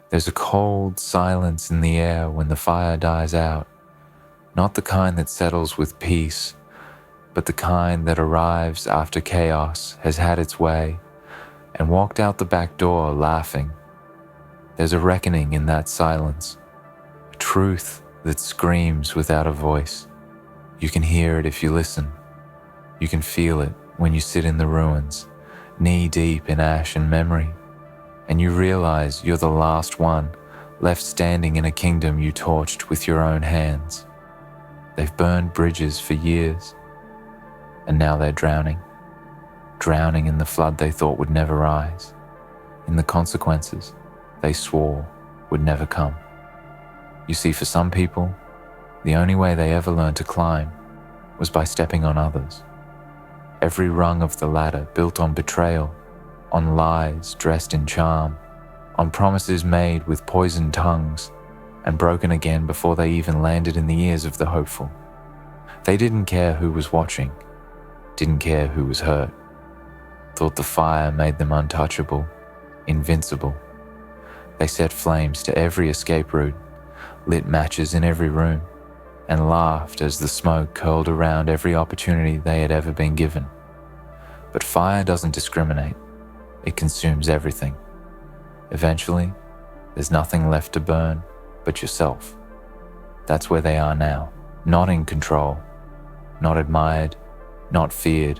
There's a cold silence in the air when the fire dies out, not the kind that settles with peace, but the kind that arrives after chaos has had its way and walked out the back door laughing. There's a reckoning in that silence, a truth that screams without a voice. You can hear it if you listen. You can feel it when you sit in the ruins, knee-deep in ash and memory, and you realize you're the last one left standing in a kingdom you torched with your own hands. They've burned bridges for years, and now they're drowning in the flood they thought would never rise, in the consequences they swore would never come. You see, for some people, the only way they ever learned to climb was by stepping on others. Every rung of the ladder built on betrayal, on lies dressed in charm, on promises made with poisoned tongues and broken again before they even landed in the ears of the hopeful. They didn't care who was watching, didn't care who was hurt, thought the fire made them untouchable, invincible. They set flames to every escape route, lit matches in every room, and laughed as the smoke curled around every opportunity they had ever been given. But fire doesn't discriminate. It consumes everything. Eventually, there's nothing left to burn but yourself. That's where they are now, not in control, not admired, not feared,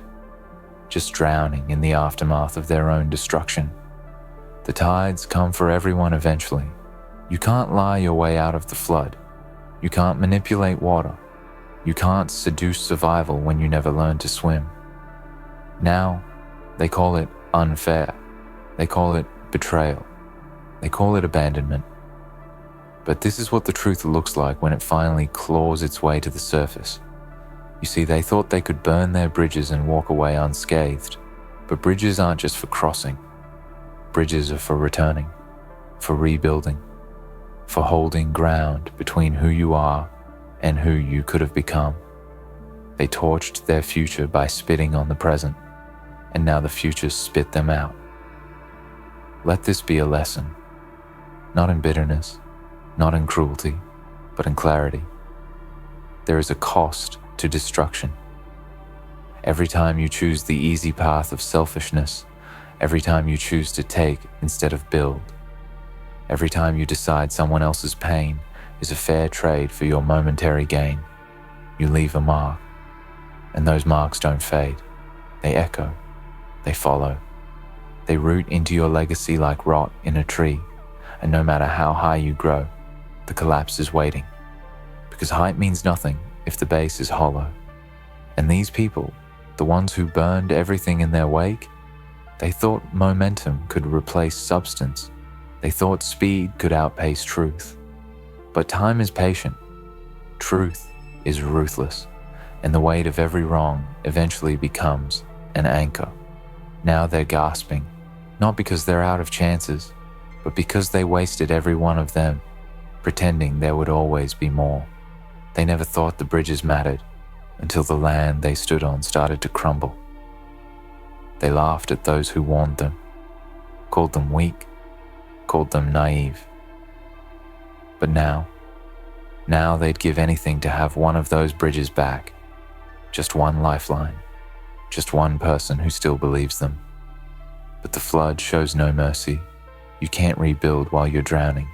just drowning in the aftermath of their own destruction. The tides come for everyone eventually. You can't lie your way out of the flood. You can't manipulate water. You can't seduce survival when you never learned to swim. Now, they call it unfair. They call it betrayal. They call it abandonment. But this is what the truth looks like when it finally claws its way to the surface. You see, they thought they could burn their bridges and walk away unscathed. But bridges aren't just for crossing. Bridges are for returning, for rebuilding, for holding ground between who you are and who you could have become. They torched their future by spitting on the present, and now the future spit them out. Let this be a lesson, not in bitterness, not in cruelty, but in clarity. There is a cost to destruction. Every time you choose the easy path of selfishness, every time you choose to take instead of build, every time you decide someone else's pain is a fair trade for your momentary gain, you leave a mark, and those marks don't fade. They echo, they follow, they root into your legacy like rot in a tree, and no matter how high you grow, the collapse is waiting, because height means nothing if the base is hollow. And these people, the ones who burned everything in their wake, they thought momentum could replace substance. They thought speed could outpace truth. But time is patient. Truth is ruthless, and the weight of every wrong eventually becomes an anchor. Now they're gasping, not because they're out of chances, but because they wasted every one of them, pretending there would always be more. They never thought the bridges mattered until the land they stood on started to crumble. They laughed at those who warned them, called them weak, called them naive. But now they'd give anything to have one of those bridges back. Just one lifeline, just one person who still believes them. But the flood shows no mercy. You can't rebuild while you're drowning.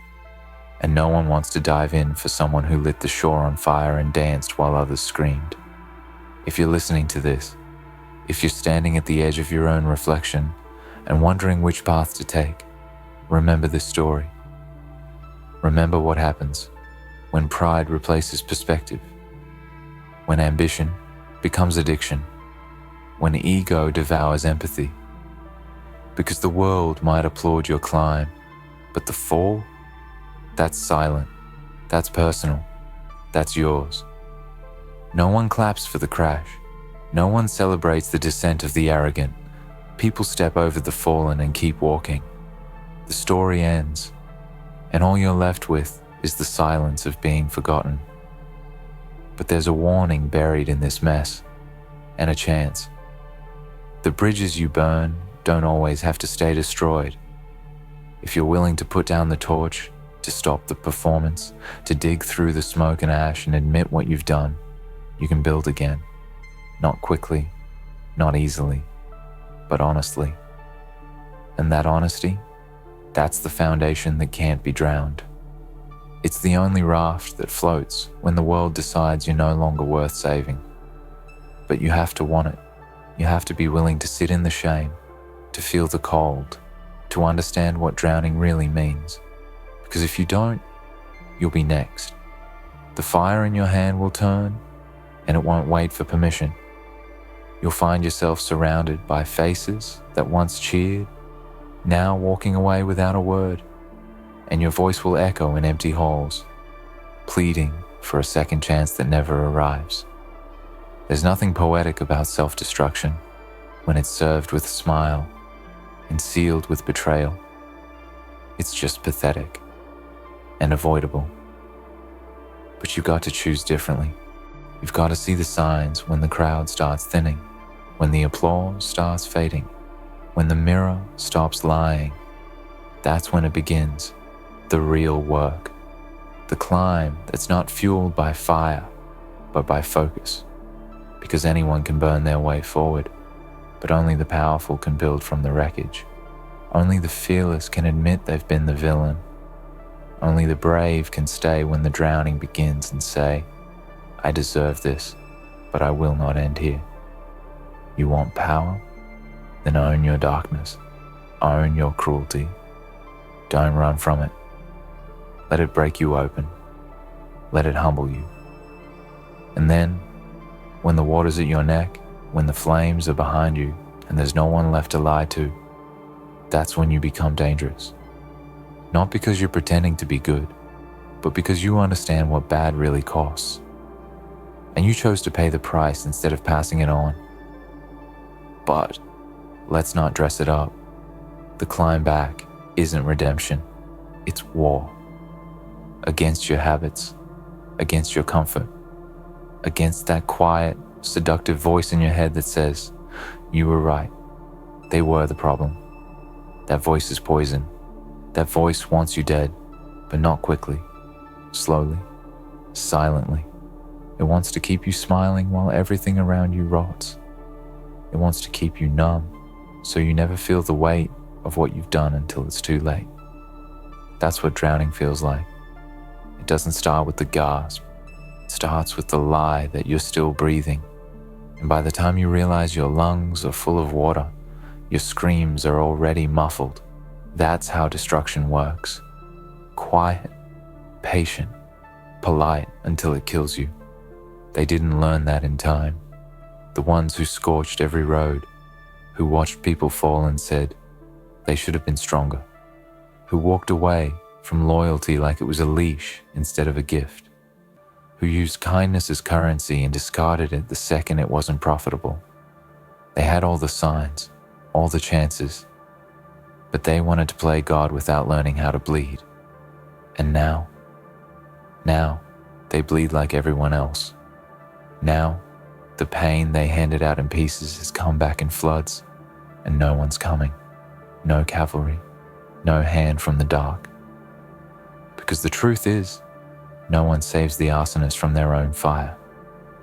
And no one wants to dive in for someone who lit the shore on fire and danced while others screamed. If you're listening to this, if you're standing at the edge of your own reflection and wondering which path to take, remember this story. Remember what happens when pride replaces perspective, when ambition becomes addiction, when ego devours empathy. Because the world might applaud your climb, but the fall, that's silent, that's personal, that's yours. No one claps for the crash. No one celebrates the descent of the arrogant. People step over the fallen and keep walking. The story ends, and all you're left with is the silence of being forgotten. But there's a warning buried in this mess, and a chance. The bridges you burn don't always have to stay destroyed. If you're willing to put down the torch, to stop the performance, to dig through the smoke and ash and admit what you've done, you can build again. Not quickly, not easily, but honestly. And that honesty, that's the foundation that can't be drowned. It's the only raft that floats when the world decides you're no longer worth saving. But you have to want it. You have to be willing to sit in the shame, to feel the cold, to understand what drowning really means. Because if you don't, you'll be next. The fire in your hand will turn, and it won't wait for permission. You'll find yourself surrounded by faces that once cheered, now walking away without a word, and your voice will echo in empty halls, pleading for a second chance that never arrives. There's nothing poetic about self-destruction when it's served with a smile and sealed with betrayal. It's just pathetic and avoidable. But you've got to choose differently. You've got to see the signs when the crowd starts thinning, when the applause starts fading, when the mirror stops lying. That's when it begins, the real work. The climb that's not fueled by fire, but by focus. Because anyone can burn their way forward, but only the powerful can build from the wreckage. Only the fearless can admit they've been the villain. Only the brave can stay when the drowning begins and say, I deserve this, but I will not end here. You want power? Then own your darkness. Own your cruelty. Don't run from it. Let it break you open. Let it humble you. And then, when the water's at your neck, when the flames are behind you, and there's no one left to lie to, that's when you become dangerous. Not because you're pretending to be good, but because you understand what bad really costs. And you chose to pay the price instead of passing it on. But let's not dress it up. The climb back isn't redemption. It's war. Against your habits, against your comfort, against that quiet, seductive voice in your head that says, you were right. They were the problem. That voice is poison. That voice wants you dead, but not quickly, slowly, silently. It wants to keep you smiling while everything around you rots. It wants to keep you numb, so you never feel the weight of what you've done until it's too late. That's what drowning feels like. It doesn't start with the gasp. It starts with the lie that you're still breathing. And by the time you realize your lungs are full of water, your screams are already muffled. That's how destruction works. Quiet, patient, polite until it kills you. They didn't learn that in time. The ones who scorched every road, who watched people fall and said they should have been stronger, who walked away from loyalty like it was a leash instead of a gift, who used kindness as currency and discarded it the second it wasn't profitable. They had all the signs, all the chances, but they wanted to play God without learning how to bleed. And now they bleed like everyone else. Now, the pain they handed out in pieces has come back in floods, and no one's coming. No cavalry, no hand from the dark. Because the truth is, no one saves the arsonist from their own fire,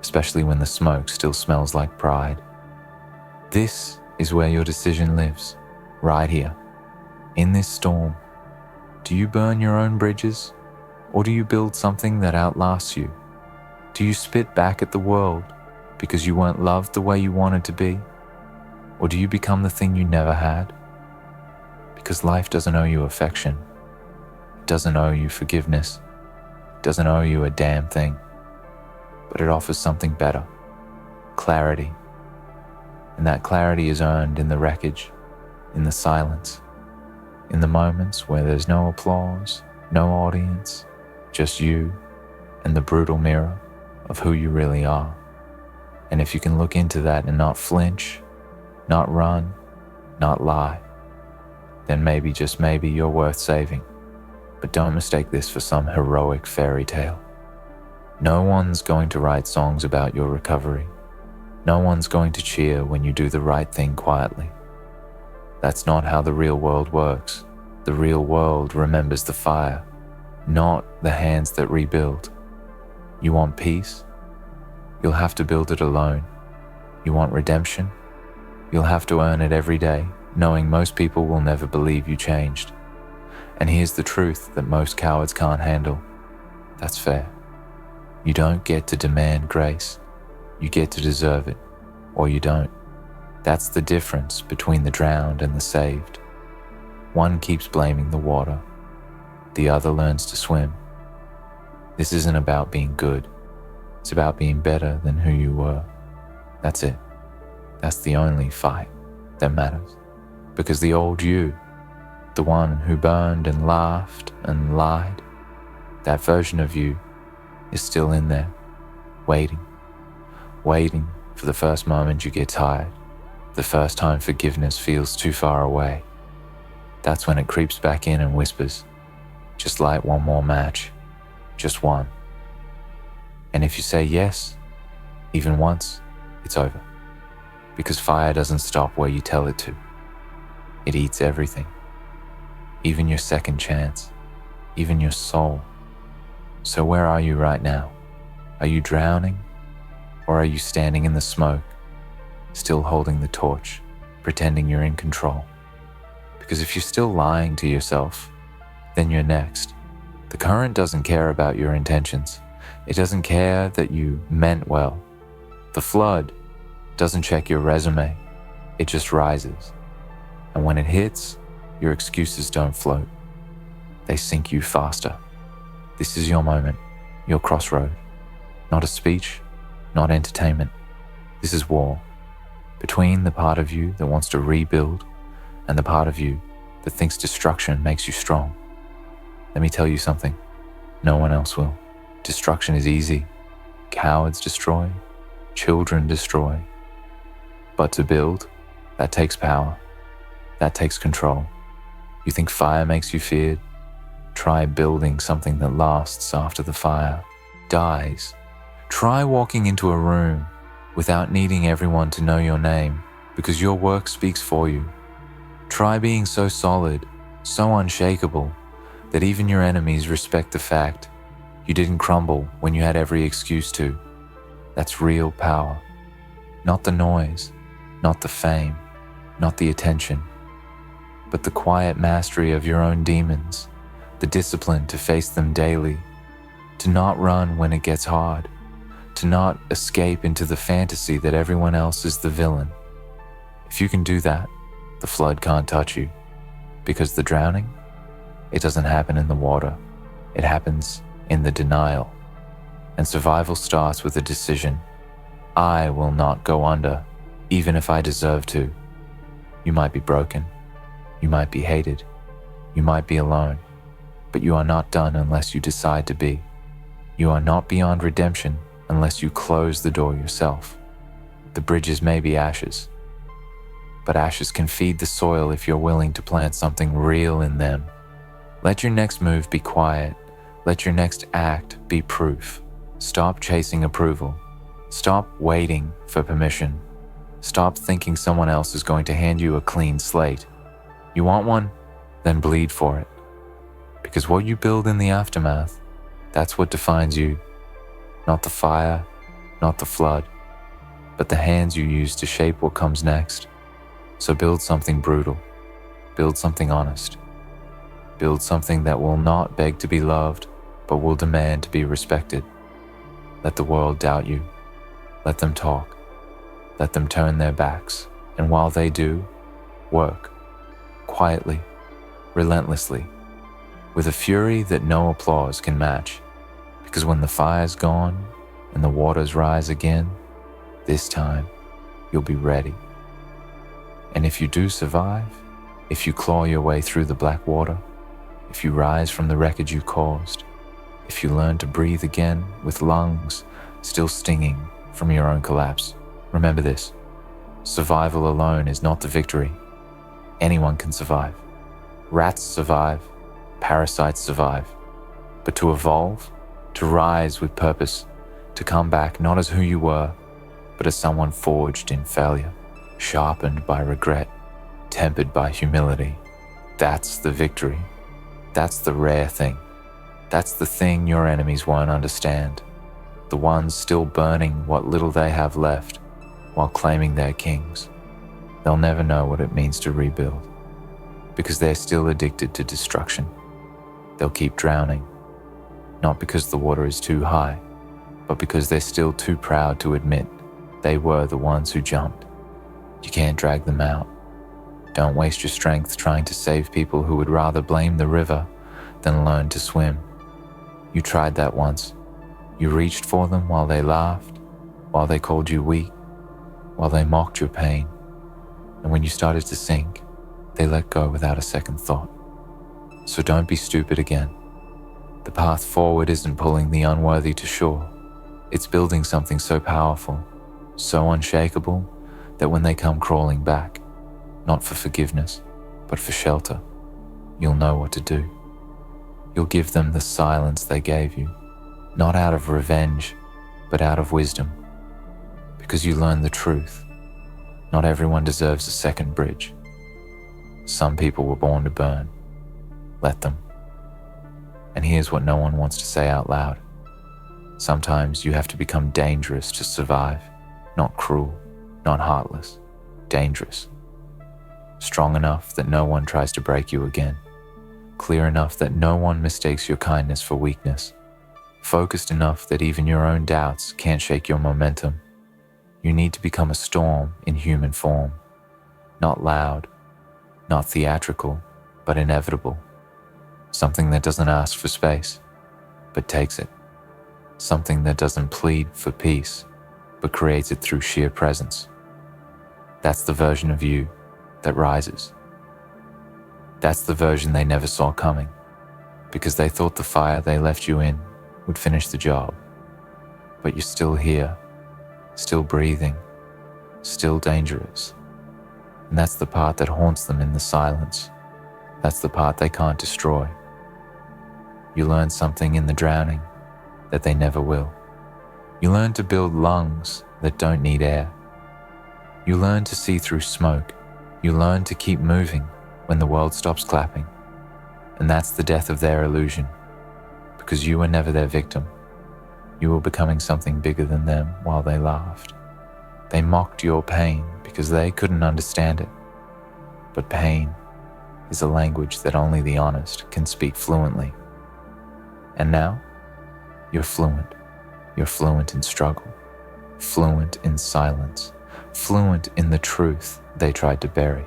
especially when the smoke still smells like pride. This is where your decision lives, right here. In this storm, do you burn your own bridges, or do you build something that outlasts you? Do you spit back at the world because you weren't loved the way you wanted to be? Or do you become the thing you never had? Because life doesn't owe you affection. It doesn't owe you forgiveness. It doesn't owe you a damn thing. But it offers something better, clarity. And that clarity is earned in the wreckage, in the silence, in the moments where there's no applause, no audience, just you and the brutal mirror of who you really are. And if you can look into that and not flinch, not run, not lie, then maybe, just maybe, you're worth saving. But don't mistake this for some heroic fairy tale. No one's going to write songs about your recovery. No one's going to cheer when you do the right thing quietly. That's not how the real world works. The The real world remembers the fire, not the hands that rebuild. You want peace? You'll have to build it alone. You want redemption? You'll have to earn it every day, knowing most people will never believe you changed. And here's the truth that most cowards can't handle. That's fair. You don't get to demand grace. You get to deserve it, or you don't. That's the difference between the drowned and the saved. One keeps blaming the water. The other learns to swim. This isn't about being good. It's about being better than who you were. That's it. That's the only fight that matters. Because the old you, the one who burned and laughed and lied, that version of you is still in there, waiting for the first moment you get tired, the first time forgiveness feels too far away. That's when it creeps back in and whispers, just light one more match, just one. And if you say yes, even once, it's over. Because fire doesn't stop where you tell it to. It eats everything. Even your second chance, even your soul. So where are you right now? Are you drowning? Or are you standing in the smoke, still holding the torch, pretending you're in control? Because if you're still lying to yourself, then you're next. The current doesn't care about your intentions. It doesn't care that you meant well. The flood doesn't check your resume. It just rises. And when it hits, your excuses don't float. They sink you faster. This is your moment, your crossroad. Not a speech, not entertainment. This is war. Between the part of you that wants to rebuild and the part of you that thinks destruction makes you strong. Let me tell you something. No one else will. Destruction is easy. Cowards destroy. Children destroy. But to build, that takes power. That takes control. You think fire makes you feared? Try building something that lasts after the fire dies. Try walking into a room without needing everyone to know your name, because your work speaks for you. Try being so solid, so unshakable, that even your enemies respect the fact you didn't crumble when you had every excuse to. That's real power. Not the noise, not the fame, not the attention, but the quiet mastery of your own demons, the discipline to face them daily, to not run when it gets hard, to not escape into the fantasy that everyone else is the villain. If you can do that, the flood can't touch you, because the drowning, it doesn't happen in the water. It happens in the denial. And survival starts with a decision. I will not go under, even if I deserve to. You might be broken. You might be hated. You might be alone. But you are not done unless you decide to be. You are not beyond redemption unless you close the door yourself. The bridges may be ashes, but ashes can feed the soil if you're willing to plant something real in them. Let your next move be quiet. Let your next act be proof. Stop chasing approval. Stop waiting for permission. Stop thinking someone else is going to hand you a clean slate. You want one? Then bleed for it. Because what you build in the aftermath, that's what defines you. Not the fire, not the flood, but the hands you use to shape what comes next. So build something brutal. Build something honest. Build something that will not beg to be loved, but will demand to be respected. Let the world doubt you. Let them talk. Let them turn their backs. And while they do, work. Quietly, relentlessly, with a fury that no applause can match. Because when the fire's gone and the waters rise again, this time you'll be ready. And if you do survive, if you claw your way through the black water, if you rise from the wreckage you caused, if you learn to breathe again with lungs still stinging from your own collapse, remember this: survival alone is not the victory. Anyone can survive. Rats survive, parasites survive. But to evolve, to rise with purpose, to come back not as who you were, but as someone forged in failure, sharpened by regret, tempered by humility, That's the victory. That's the rare thing. That's the thing your enemies won't understand. The ones still burning what little they have left while claiming they're kings. They'll never know what it means to rebuild because they're still addicted to destruction. They'll keep drowning, not because the water is too high, but because they're still too proud to admit they were the ones who jumped. You can't drag them out. Don't waste your strength trying to save people who would rather blame the river than learn to swim. You tried that once. You reached for them while they laughed, while they called you weak, while they mocked your pain. And when you started to sink, they let go without a second thought. So don't be stupid again. The path forward isn't pulling the unworthy to shore. It's building something so powerful, so unshakable, that when they come crawling back, not for forgiveness, but for shelter, you'll know what to do. You'll give them the silence they gave you, not out of revenge, but out of wisdom. Because you learned the truth. Not everyone deserves a second bridge. Some people were born to burn. Let them. And here's what no one wants to say out loud. Sometimes you have to become dangerous to survive. Not cruel, not heartless, dangerous. Strong enough that no one tries to break you again. Clear enough that no one mistakes your kindness for weakness. Focused enough that even your own doubts can't shake your momentum. You need to become a storm in human form. Not loud, not theatrical, but inevitable. Something that doesn't ask for space, but takes it. Something that doesn't plead for peace, but creates it through sheer presence. That's the version of you that rises. That's the version they never saw coming, because they thought the fire they left you in would finish the job. But you're still here, still breathing, still dangerous. And that's the part that haunts them in the silence. That's the part they can't destroy. You learn something in the drowning that they never will. You learn to build lungs that don't need air. You learn to see through smoke. You learn to keep moving when the world stops clapping. And that's the death of their illusion, because you were never their victim. You were becoming something bigger than them while they laughed. They mocked your pain because they couldn't understand it. But pain is a language that only the honest can speak fluently. And now, you're fluent. You're fluent in struggle, fluent in silence, fluent in the truth they tried to bury.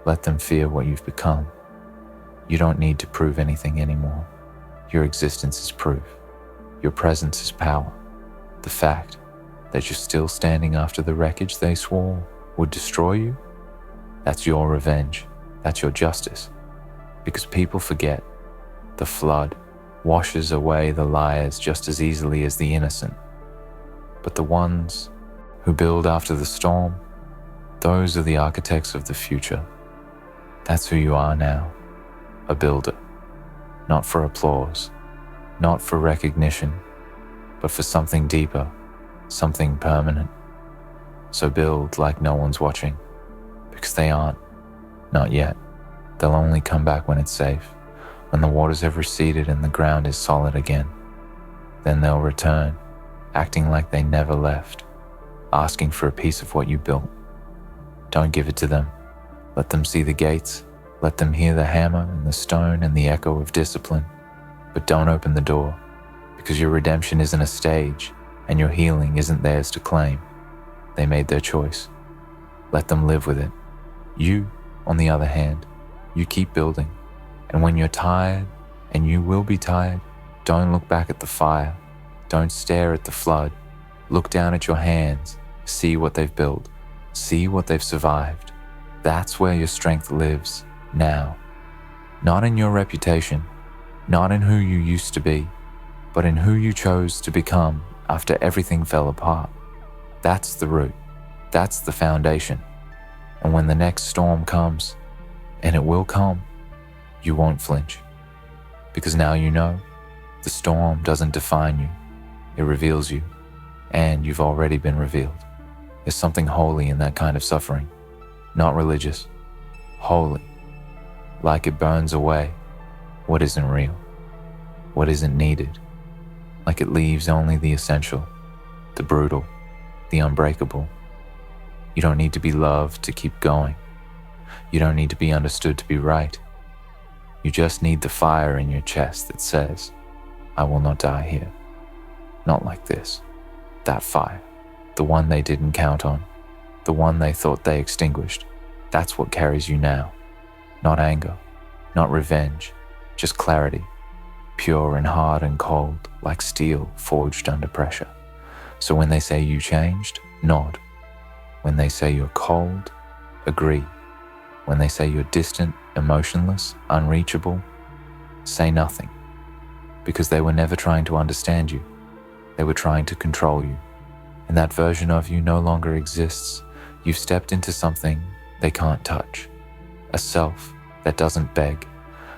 Let them fear what you've become. You don't need to prove anything anymore. Your existence is proof. Your presence is power. The fact that you're still standing after the wreckage they swore would destroy you, that's your revenge. That's your justice. Because people forget. The flood washes away the liars just as easily as the innocent. But the ones who build after the storm, those are the architects of the future. That's who you are now, a builder. Not for applause, not for recognition, but for something deeper, something permanent. So build like no one's watching, because they aren't, not yet. They'll only come back when it's safe, when the waters have receded and the ground is solid again. Then they'll return, acting like they never left, asking for a piece of what you built. Don't give it to them. Let them see the gates. Let them hear the hammer and the stone and the echo of discipline. But don't open the door, because your redemption isn't a stage and your healing isn't theirs to claim. They made their choice. Let them live with it. You, on the other hand, you keep building. And when you're tired, and you will be tired, don't look back at the fire. Don't stare at the flood. Look down at your hands. See what they've built. See what they've survived. That's where your strength lives, now. Not in your reputation, not in who you used to be, but in who you chose to become after everything fell apart. That's the root. That's the foundation. And when the next storm comes, and it will come, you won't flinch. Because now you know, the storm doesn't define you. It reveals you, and you've already been revealed. There's something holy in that kind of suffering. Not religious, holy. like it burns away what isn't real, what isn't needed, like it leaves only the essential, the brutal, the unbreakable. You don't need to be loved to keep going. You don't need to be understood to be right. You just need the fire in your chest that says, I will not die here. Not like this. That fire, the one they didn't count on, the one they thought they extinguished, that's what carries you now. Not anger, not revenge, just clarity, pure and hard and cold, like steel forged under pressure. So when they say you changed, nod. When they say you're cold, agree. When they say you're distant, emotionless, unreachable, say nothing. Because they were never trying to understand you. They were trying to control you. And that version of you no longer exists. You've stepped into something they can't touch. A self that doesn't beg.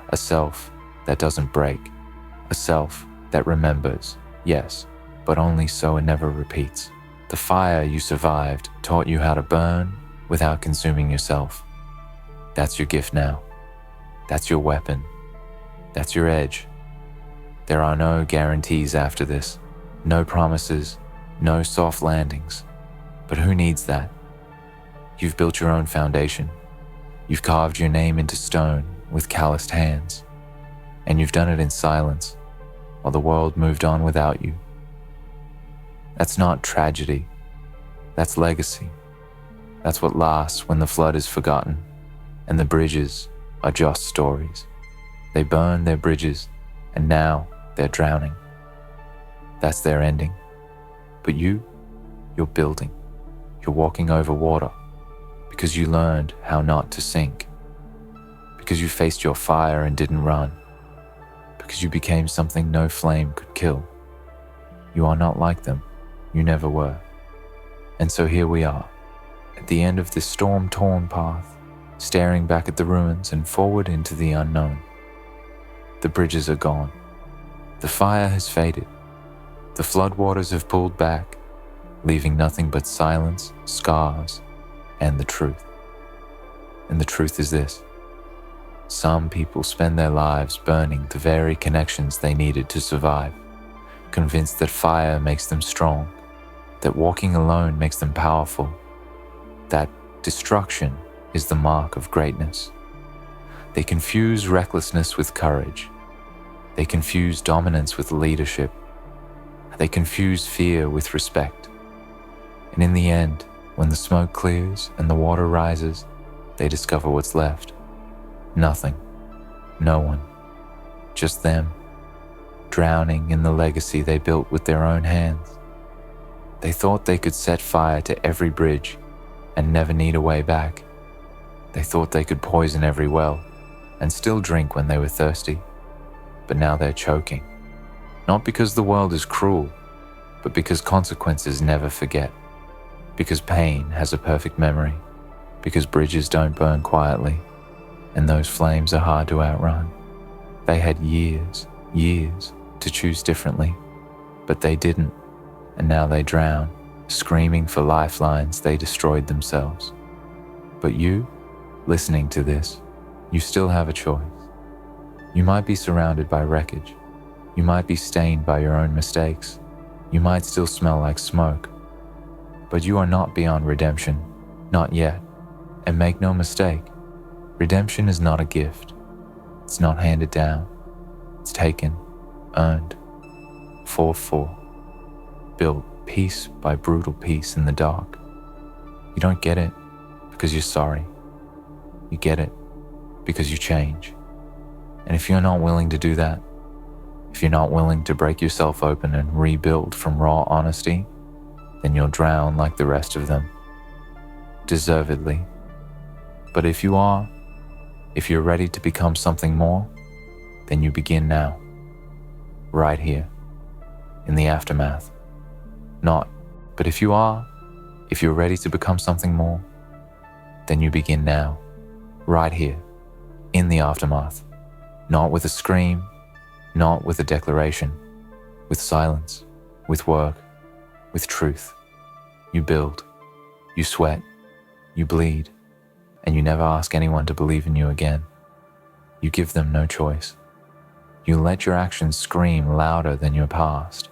A self that doesn't break. A self that remembers, yes, but only so it never repeats. The fire you survived taught you how to burn without consuming yourself. That's your gift now. That's your weapon. That's your edge. There are no guarantees after this. No promises, no soft landings. But who needs that? You've built your own foundation. You've carved your name into stone with calloused hands. And you've done it in silence, while the world moved on without you. That's not tragedy. That's legacy. That's what lasts when the flood is forgotten, and the bridges are just stories. They burned their bridges, and now they're drowning. That's their ending. But you're building. You're walking over water because you learned how not to sink. Because you faced your fire and didn't run. Because you became something no flame could kill. You are not like them. You never were. And so here we are, at the end of this storm-torn path, staring back at the ruins and forward into the unknown. The bridges are gone. The fire has faded. The floodwaters have pulled back, leaving nothing but silence, scars, and the truth. And the truth is this. Some people spend their lives burning the very connections they needed to survive, convinced that fire makes them strong, that walking alone makes them powerful, that destruction is the mark of greatness. They confuse recklessness with courage. They confuse dominance with leadership. They confuse fear with respect. And in the end, when the smoke clears and the water rises, they discover what's left. Nothing. No one. Just them, drowning in the legacy they built with their own hands. They thought they could set fire to every bridge and never need a way back. They thought they could poison every well and still drink when they were thirsty. But now they're choking. Not because the world is cruel, but because consequences never forget. Because pain has a perfect memory. Because bridges don't burn quietly, and those flames are hard to outrun. They had years to choose differently, but they didn't, and now they drown, screaming for lifelines they destroyed themselves. But you, listening to this, you still have a choice. You might be surrounded by wreckage. You might be stained by your own mistakes. You might still smell like smoke. But you are not beyond redemption, not yet. And make no mistake, redemption is not a gift. It's not handed down. It's taken, earned, fought for, built piece by brutal piece in the dark. You don't get it because you're sorry. You get it because you change. And if you're not willing to do that, if you're not willing to break yourself open and rebuild from raw honesty, then you'll drown like the rest of them. Deservedly. But if you are, if you're ready to become something more, then you begin now. Right here. In the aftermath. Not, but if you are, if you're ready to become something more, then you begin now. Right here. In the aftermath. Not with a scream, not with a declaration, with silence, with work, with truth. You build, you sweat, you bleed, and you never ask anyone to believe in you again. You give them no choice. You let your actions scream louder than your past.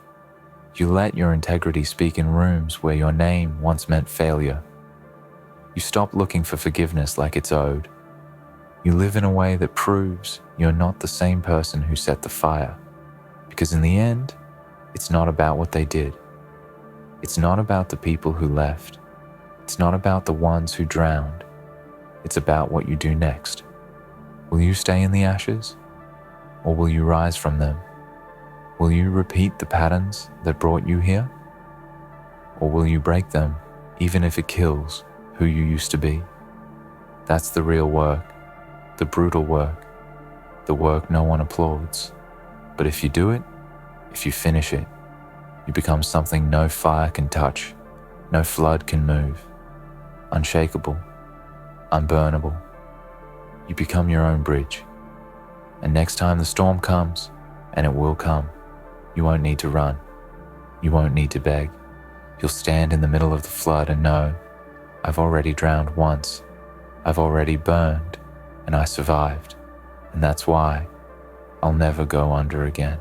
You let your integrity speak in rooms where your name once meant failure. You stop looking for forgiveness like it's owed. You live in a way that proves you're not the same person who set the fire. Because in the end, it's not about what they did. It's not about the people who left. It's not about the ones who drowned. It's about what you do next. Will you stay in the ashes? Or will you rise from them? Will you repeat the patterns that brought you here? Or will you break them, even if it kills who you used to be? That's the real work, the brutal work, the work no one applauds. But if you do it, if you finish it, you become something no fire can touch, no flood can move. Unshakable, unburnable. You become your own bridge. And next time the storm comes, and it will come, you won't need to run. You won't need to beg. You'll stand in the middle of the flood and know, I've already drowned once. I've already burned, and I survived. And that's why I'll never go under again.